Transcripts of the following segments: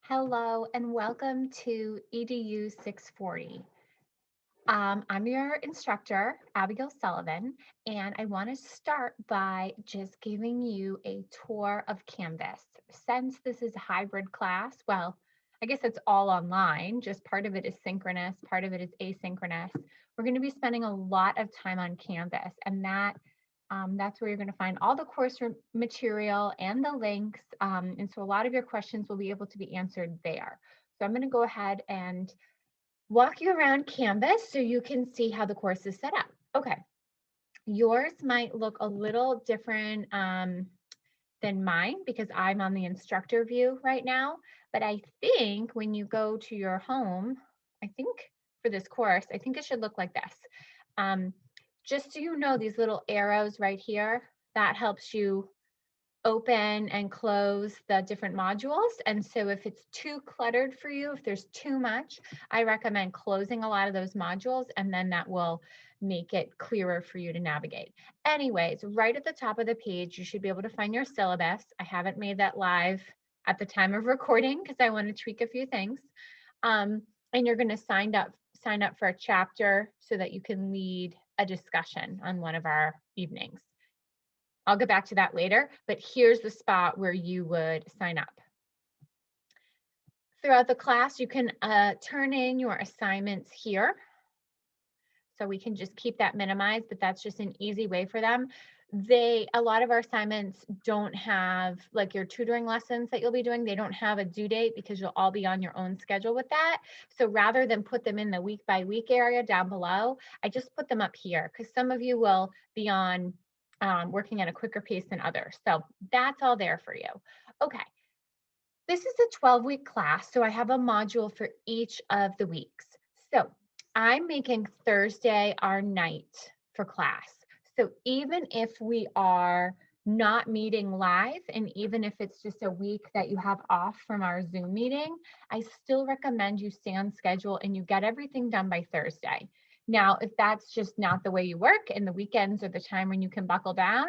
Hello and welcome to EDU640. I'm your instructor, Abigail Sullivan, and I want to start by just giving you a tour of Canvas. Since this is a hybrid class, well, I guess it's all online, just part of it is synchronous, part of it is asynchronous. We're going to be spending a lot of time on Canvas, and that's where you're going to find all the course material and the links. And so a lot of your questions will be able to be answered there. So I'm going to go ahead and walk you around Canvas so you can see how the course is set up. Okay, yours might look a little different than mine because I'm on the instructor view right now. But I think when you go to your home, I think for this course, I think it should look like this. Just so you know, these little arrows right here, that helps you open and close the different modules. And so if it's too cluttered for you, if there's too much, I recommend closing a lot of those modules, and then that will make it clearer for you to navigate. Anyways, right at the top of the page, you should be able to find your syllabus. I haven't made that live at the time of recording because I want to tweak a few things. And you're going to sign up for a chapter so that you can lead a discussion on one of our evenings. I'll get back to that later, but here's the spot where you would sign up. Throughout the class, you can turn in your assignments here. So we can just keep that minimized, but that's just an easy way for them. A lot of our assignments don't have, like your tutoring lessons that you'll be doing, they don't have a due date because you'll all be on your own schedule with that. So rather than put them in the week by week area down below, I just put them up here because some of you will be on working at a quicker pace than others. So that's all there for you. Okay. This is a 12-week class, so I have a module for each of the weeks. So I'm making Thursday our night for class. So even if we are not meeting live, and even if it's just a week that you have off from our Zoom meeting, I still recommend you stay on schedule and you get everything done by Thursday. Now, if that's just not the way you work and the weekends are the time when you can buckle down,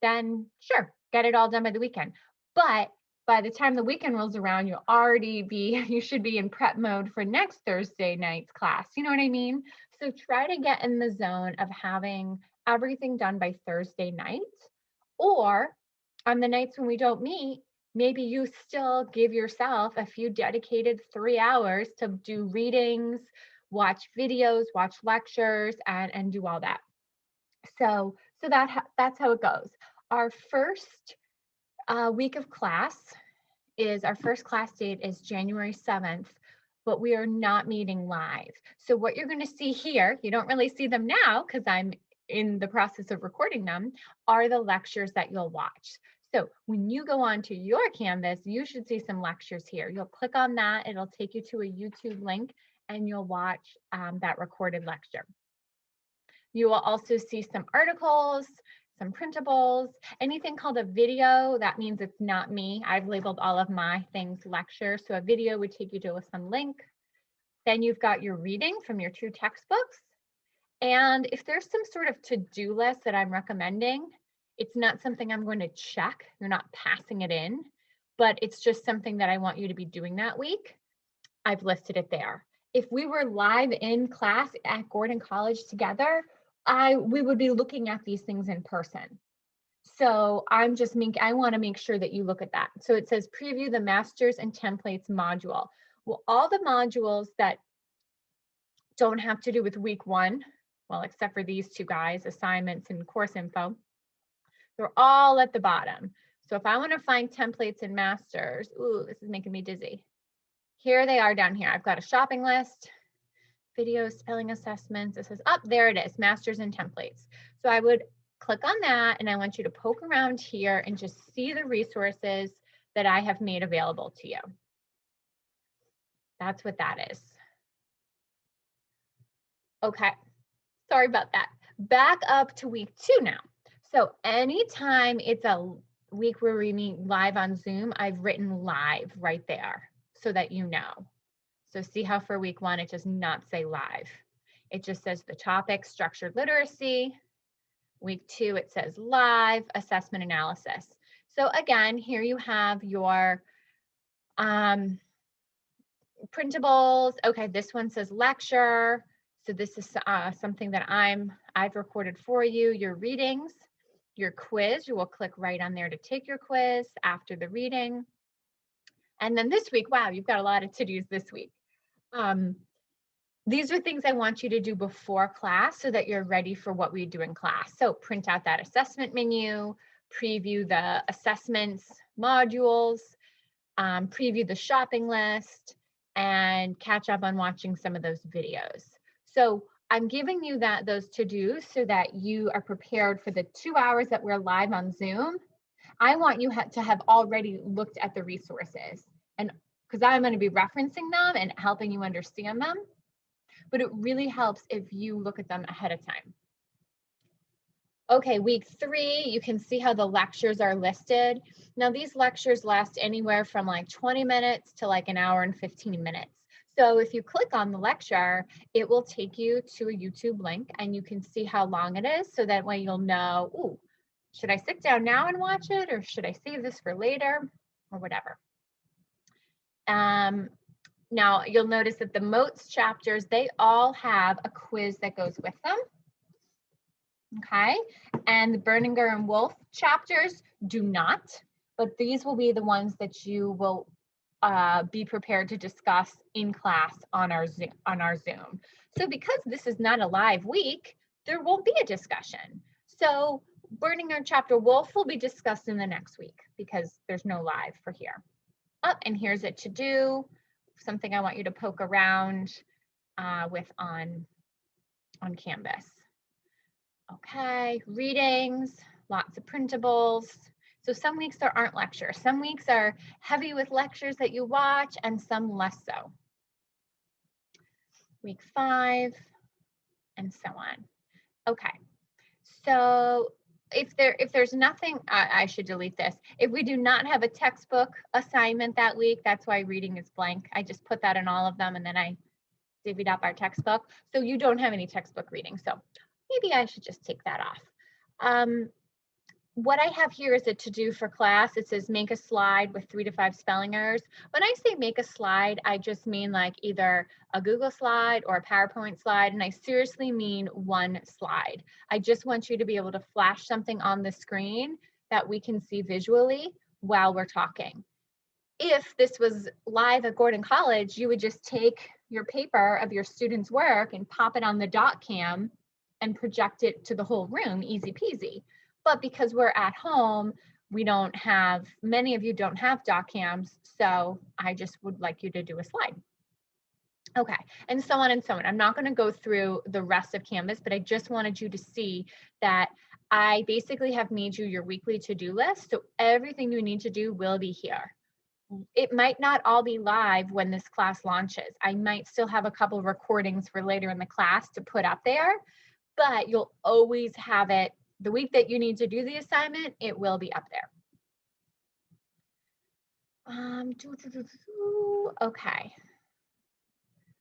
then sure, get it all done by the weekend. But by the time the weekend rolls around, you should be in prep mode for next Thursday night's class. You know what I mean? So try to get in the zone of having everything done by Thursday night, or on the nights when we don't meet, maybe you still give yourself a few dedicated 3 hours to do readings, watch videos, watch lectures, and do all that. So that's how it goes. Our first week of class our first class date is January 7th, but we are not meeting live. So what you're going to see here, you don't really see them now because I'm in the process of recording them, are the lectures that you'll watch. So when you go onto your Canvas, you should see some lectures here. You'll click on that, it'll take you to a YouTube link, and you'll watch that recorded lecture. You will also see some articles, some printables, anything called a video. That means it's not me. I've labeled all of my things lecture. So a video would take you to some link. Then you've got your reading from your 2 textbooks. And if there's some sort of to-do list that I'm recommending, it's not something I'm going to check. You're not passing it in, but it's just something that I want you to be doing that week. I've listed it there. If we were live in class at Gordon College together, we would be looking at these things in person. So I want to make sure that you look at that. So it says preview the masters and templates module. Well, all the modules that don't have to do with week 1, well, except for these 2 guys, assignments and course info, they're all at the bottom. So if I want to find templates and masters, ooh, this is making me dizzy. Here they are down here. I've got a shopping list, videos, spelling assessments. It says, there it is, masters and templates. So I would click on that, and I want you to poke around here and just see the resources that I have made available to you. That's what that is. Okay, sorry about that. Back up to week 2 now. So anytime it's a week where we meet live on Zoom, I've written live right there so that you know. So see how for week 1, it does not say live. It just says the topic, structured literacy. Week 2, it says live, assessment analysis. So again, here you have your printables. Okay, this one says lecture. So this is something that I've recorded for you. Your readings, your quiz, you will click right on there to take your quiz after the reading. And then this week, wow, you've got a lot of to-dos this week. These are things I want you to do before class so that you're ready for what we do in class. So print out that assessment menu, preview the assessments modules, preview the shopping list, and catch up on watching some of those videos. So I'm giving you those to-dos so that you are prepared for the 2 hours that we're live on Zoom. I want you to have already looked at the resources, and because I'm going to be referencing them and helping you understand them, but it really helps if you look at them ahead of time. Okay, week 3, you can see how the lectures are listed. Now these lectures last anywhere from like 20 minutes to like an hour and 15 minutes. So if you click on the lecture, it will take you to a YouTube link and you can see how long it is, so that way you'll know, ooh, should I sit down now and watch it, or should I save this for later, or whatever. Now you'll notice that the Moats chapters, they all have a quiz that goes with them. Okay, and the Berninger and Wolf chapters do not, but these will be the ones that you will be prepared to discuss in class on our Zoom. So because this is not a live week, there won't be a discussion. So Berninger chapter Wolf will be discussed in the next week because there's no live for here. Oh, and here's a to-do, something I want you to poke around with on Canvas. Okay, readings, lots of printables. So some weeks there aren't lectures. Some weeks are heavy with lectures that you watch and some less so. Week 5 and so on. Okay, so if there's nothing, I should delete this. If we do not have a textbook assignment that week, that's why reading is blank. I just put that in all of them and then I divvied up our textbook. So you don't have any textbook reading. So maybe I should just take that off. What I have here is a to-do for class. It says make a slide with 3 to 5 spelling errors. When I say make a slide, I just mean like either a Google slide or a PowerPoint slide, and I seriously mean one slide. I just want you to be able to flash something on the screen that we can see visually while we're talking. If this was live at Gordon College, you would just take your paper of your students' work and pop it on the dot cam and project it to the whole room, easy peasy. But because we're at home, many of you don't have dot cams, so I just would like you to do a slide. Okay, and so on and so on. I'm not going to go through the rest of Canvas, but I just wanted you to see that I basically have made you your weekly to-do list, so everything you need to do will be here. It might not all be live when this class launches. I might still have a couple of recordings for later in the class to put up there, but you'll always have it. The week that you need to do the assignment, it will be up there. Okay.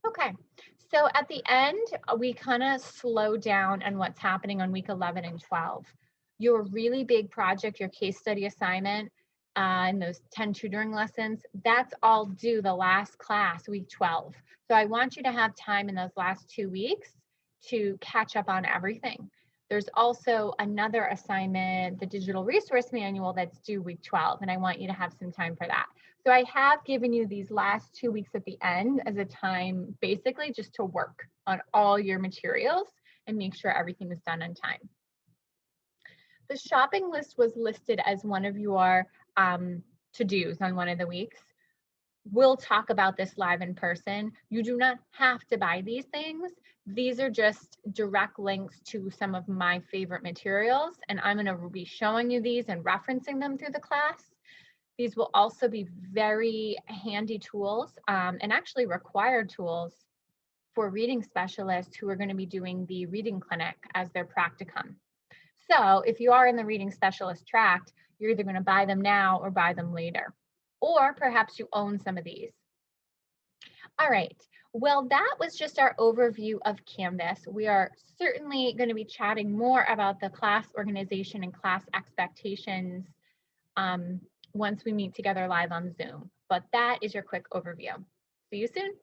Okay, so at the end, we kind of slow down on what's happening on week 11 and 12. Your really big project, your case study assignment, and those 10 tutoring lessons, that's all due the last class, week 12. So I want you to have time in those last 2 weeks to catch up on everything. There's also another assignment, the digital resource manual, that's due week 12, and I want you to have some time for that. So I have given you these last 2 weeks at the end as a time, basically just to work on all your materials and make sure everything is done on time. The shopping list was listed as one of your to-dos on one of the weeks. We'll talk about this live in person. You do not have to buy these things. These are just direct links to some of my favorite materials, and I'm going to be showing you these and referencing them through the class. These will also be very handy tools and actually required tools for reading specialists who are going to be doing the reading clinic as their practicum. So if you are in the reading specialist tract, you're either going to buy them now or buy them later. Or perhaps you own some of these. All right, well, that was just our overview of Canvas. We are certainly going to be chatting more about the class organization and class expectations once we meet together live on Zoom. But that is your quick overview. So See you soon.